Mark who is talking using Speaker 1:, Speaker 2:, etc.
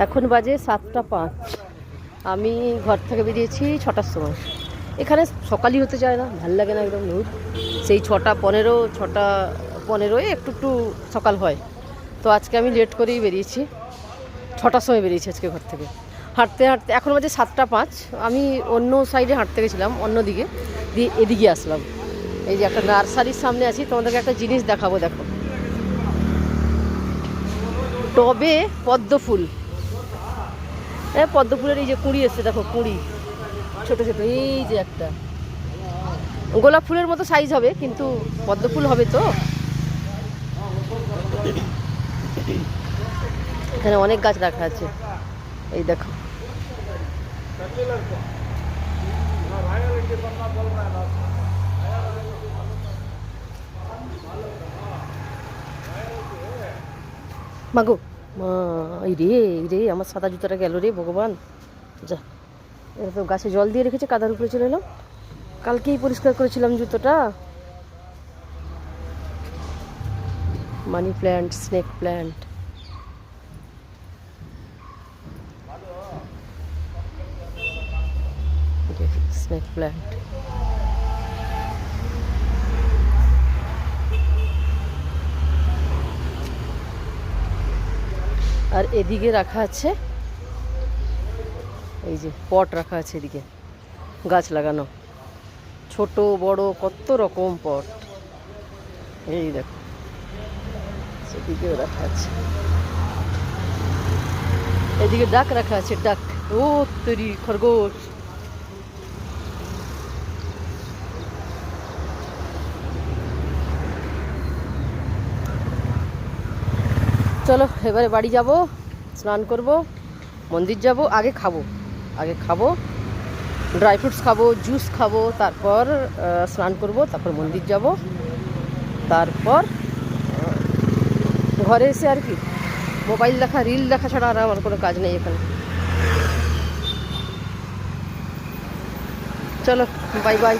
Speaker 1: এখন বাজে 7টা 5। আমি ঘর থেকে বেরিয়েছি 6টার সময়। এখানে সকালই হতে চায় না, ভাল লাগে না একদম রোদ। সেই 6টা 15, 6টা 15 একটু একটু সকাল হয়। তো আজকে আমি লেট করেই বেরিয়েছি, 6টার সময় বেরিয়েছি আজকে ঘর থেকে। হাঁটতে হাঁটতে এখন বাজে 7টা 5। আমি অন্য সাইডে হাঁটতে গেছিলাম, অন্যদিকে দিয়ে এদিকে আসলাম। এই যে একটা নার্সারির সামনে আছি, তোমাদেরকে একটা জিনিস দেখাবো। দেখো, টবে পদ্ম ফুল। পদ্ম ফুলের এই যে কুঁড়ি এসছে, দেখো কুঁড়ি ছোট ছোট। এই যে একটা গোলাপ ফুলের মতো সাইজ হবে, কিন্তু পদ্ম ফুল হবে তো। এখানে অনেক গাছ রাখা আছে, এই দেখো। মাগো মা, এই রে আমার সাদা জুতোটা গেল রে ভগবান। যা, এটা তো গাছে জল দিয়ে রেখেছে, কাদার উপরে চলে এলাম। কালকেই পরিষ্কার করেছিলাম জুতোটা। Money plant, snake plant. Snake plant. আর এদিকে রাখা আছে, এই যে পট রাখা আছে এদিকে, গাছ লাগানো, ছোট বড় কত রকম পট। এই দেখো, সেদিকেও রাখা আছে। এদিকে ডাক রাখা আছে, ডাক। ও তৈরি খরগোশ। চলো এবারে বাড়ি যাব, স্নান করব, মন্দির যাব। আগে খাবো ড্রাই ফ্রুটস খাবো, জুস খাবো, তারপর স্নান করব, তারপর মন্দির যাব, তারপর ঘরে এসে আর কি মোবাইল দেখা, রিল দেখা ছাড়া আর আমার কোনো কাজ নেই এখানে। চলো বাই বাই।